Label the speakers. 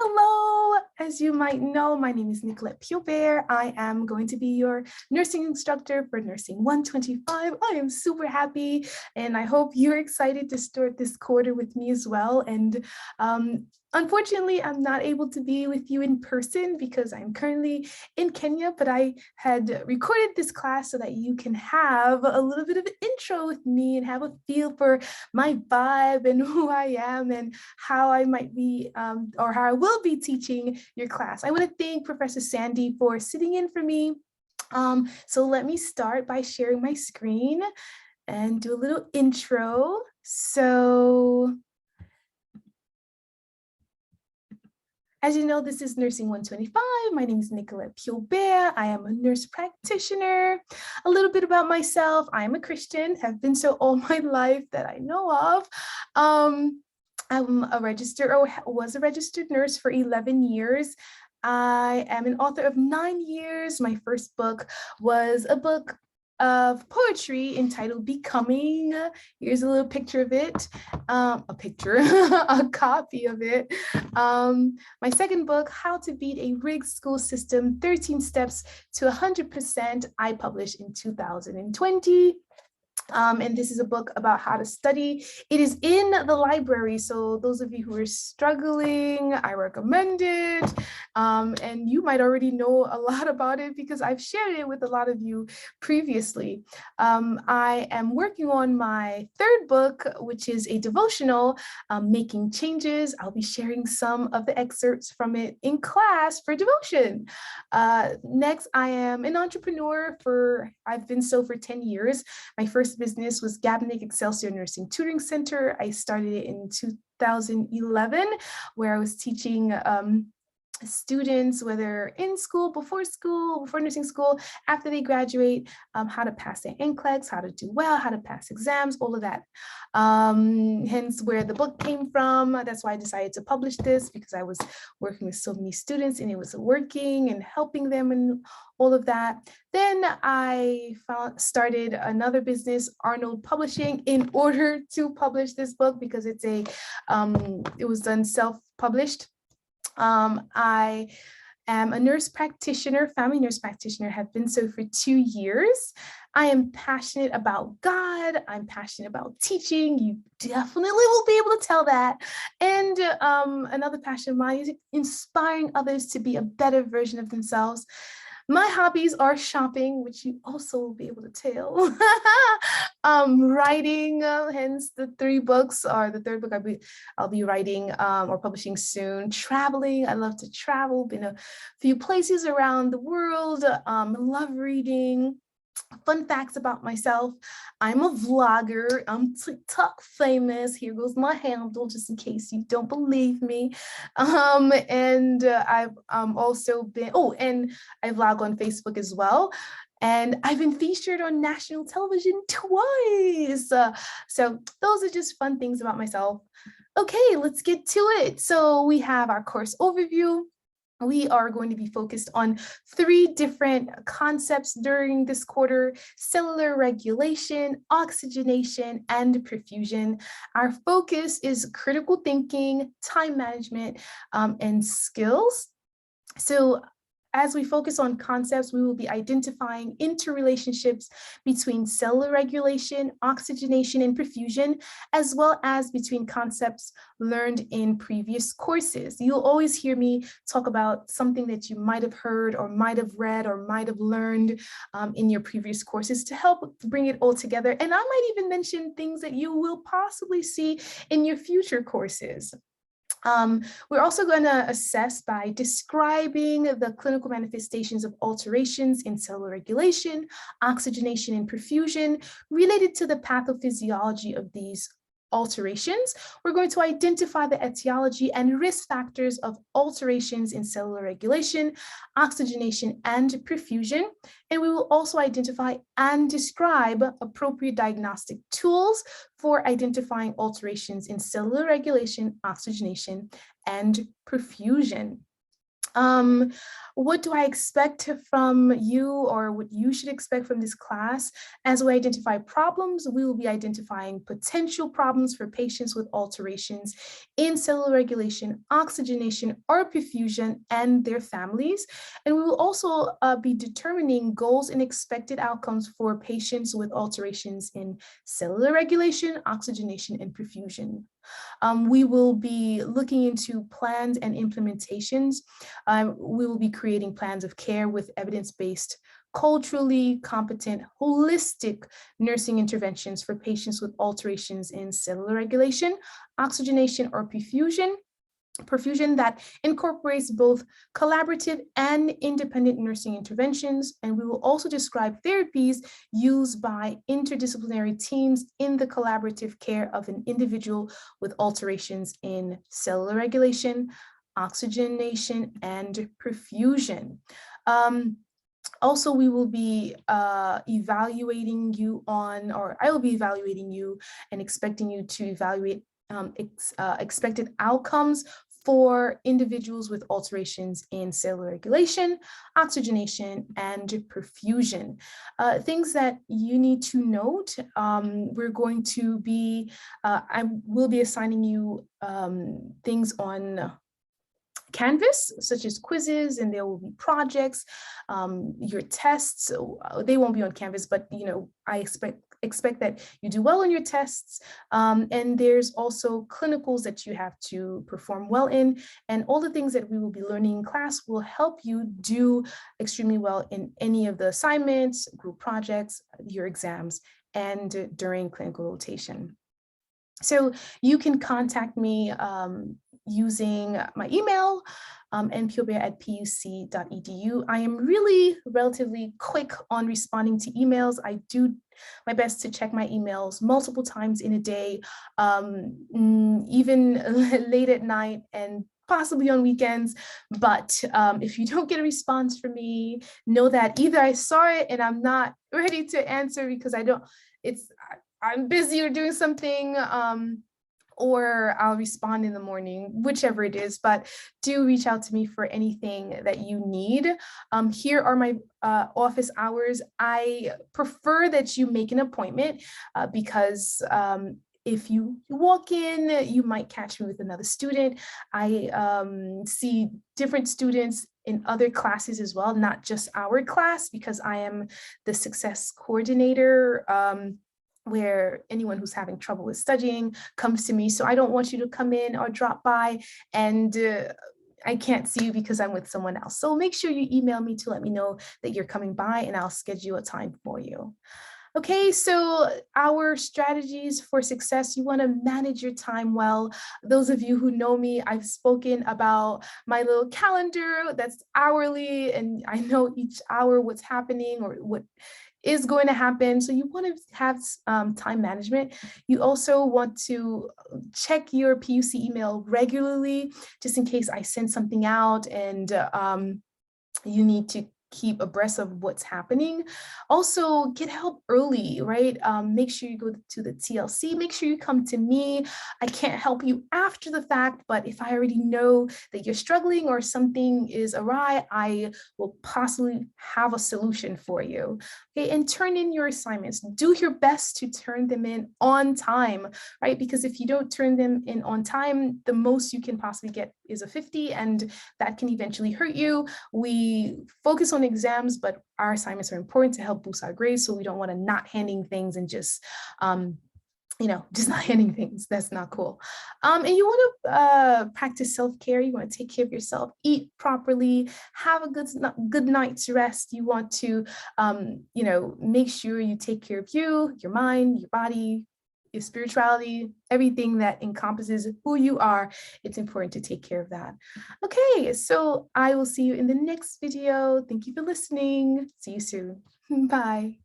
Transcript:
Speaker 1: Hello, as you might know, my name is Nicolette Piobert. I am going to be your nursing instructor for Nursing 125. I am super happy and I hope you're excited to start this quarter with me as well. And unfortunately, I'm not able to be with you in person because I'm currently in Kenya, but I had recorded this class so that you can have a little bit of an intro with me and have a feel for my vibe and who I am and how I might be or how I will be teaching your class. I want to thank Professor Sandy for sitting in for me. So let me start by sharing my screen and do a little intro. So as you know, this is Nursing 125. My name is Nicolette Piobert. I am a nurse practitioner. A little bit about myself. I am a Christian, have been so all my life that I know of. I'm a registered or was a registered nurse for 11 years. I am an author of 9 years. My first book was a book of poetry entitled Becoming. Here's a little picture of it, a copy of it. My second book, How to Beat a Rigged School System, 13 Steps to 100%, I published in 2020. And this is a book about how to study. It is in the library, so those of you who are struggling, I recommend it. And you might already know a lot about it because I've shared it with a lot of you previously. I am working on my third book, which is a devotional, Making Changes. I'll be sharing some of the excerpts from it in class for devotion. Next, I am an entrepreneur I've been so for 10 years. My first business was Gab-Nic Excelsior Nursing Tutoring Center. I started it in 2011, where I was teaching students, whether in school, before nursing school, after they graduate, how to pass their NCLEX, how to do well, how to pass exams, all of that. Hence where the book came from. That's why I decided to publish this, because I was working with so many students and it was working and helping them and all of that. Then I started another business, Arnold Publishing, in order to publish this book because it was done self-published. I am a nurse practitioner, family nurse practitioner, have been so for 2 years. I am passionate about God. I'm passionate about teaching. You definitely will be able to tell that. And another passion of mine is inspiring others to be a better version of themselves. My hobbies are shopping, which you also will be able to tell. Writing, hence the 3 books, or the third book I'll be writing or publishing soon. Traveling, I love to travel, been a few places around the world, love reading. Fun facts about myself: I'm a vlogger, I'm TikTok famous. Here goes my handle, just in case you don't believe me. And I've also been, and I vlog on Facebook as well. And I've been featured on national television twice. So those are just fun things about myself. Okay, let's get to it. So we have our course overview. We are going to be focused on 3 different concepts during this quarter: cellular regulation, oxygenation, and perfusion. Our focus is critical thinking, time management, and skills. So as we focus on concepts, we will be identifying interrelationships between cellular regulation, oxygenation, and perfusion, as well as between concepts learned in previous courses. You'll always hear me talk about something that you might have heard or might have read or might have learned in your previous courses to help bring it all together. And I might even mention things that you will possibly see in your future courses. We're also going to assess by describing the clinical manifestations of alterations in cellular regulation, oxygenation, and perfusion related to the pathophysiology of these alterations. We're going to identify the etiology and risk factors of alterations in cellular regulation, oxygenation, and perfusion. And we will also identify and describe appropriate diagnostic tools for identifying alterations in cellular regulation, oxygenation, and perfusion. What do I expect from you, or what you should expect from this class? As we identify problems, we will be identifying potential problems for patients with alterations in cellular regulation, oxygenation, or perfusion, and their families. And we will also be determining goals and expected outcomes for patients with alterations in cellular regulation, oxygenation, and perfusion. We will be looking into plans and implementations. We will be creating plans of care with evidence-based, culturally competent, holistic nursing interventions for patients with alterations in cellular regulation, oxygenation, or perfusion that incorporates both collaborative and independent nursing interventions. And we will also describe therapies used by interdisciplinary teams in the collaborative care of an individual with alterations in cellular regulation, oxygenation, and perfusion. Also, we will be evaluating you on, or I will be evaluating you and expecting you to evaluate expected outcomes for individuals with alterations in cellular regulation, oxygenation, and perfusion. Things that you need to note, we're going to be, I will be assigning you things on Canvas, such as quizzes, and there will be projects, your tests. They won't be on Canvas, but I expect that you do well on your tests. And there's also clinicals that you have to perform well in, and all the things that we will be learning in class will help you do extremely well in any of the assignments, group projects, your exams, and during clinical rotation. So you can contact me using my email, npobert@puc.edu. I am really relatively quick on responding to emails. I do my best to check my emails multiple times in a day, even late at night and possibly on weekends. But if you don't get a response from me, know that either I saw it and I'm not ready to answer because I'm busy or doing something, or I'll respond in the morning, whichever it is. But do reach out to me for anything that you need. Here are my office hours. I prefer that you make an appointment because if you walk in, you might catch me with another student. I see different students in other classes as well, not just our class, because I am the success coordinator, where anyone who's having trouble with studying comes to me. So I don't want you to come in or drop by and I can't see you because I'm with someone else. So make sure you email me to let me know that you're coming by, and I'll schedule a time for you. Okay, so our strategies for success: you want to manage your time well. Those of you who know me, I've spoken about my little calendar that's hourly, and I know each hour what's happening or what is going to happen. So you want to have time management. You also want to check your PUC email regularly, just in case I send something out and you need to keep abreast of what's happening. Also, get help early, right? Make sure you go to the TLC, make sure you come to me. I can't help you after the fact, but if I already know that you're struggling or something is awry, I will possibly have a solution for you. Okay, and turn in your assignments. Do your best to turn them in on time, right? Because if you don't turn them in on time, the most you can possibly get is a 50, and that can eventually hurt you. We focus on exams, but our assignments are important to help boost our grades, so we don't want to not handing things and just just not handing things. That's not cool. And you want to practice self-care. You want to take care of yourself, eat properly, have a good night's rest. You want to make sure you take care of you, your mind, your body, your spirituality, everything that encompasses who you are. It's important to take care of that. Okay, so I will see you in the next video. Thank you for listening. See you soon. Bye.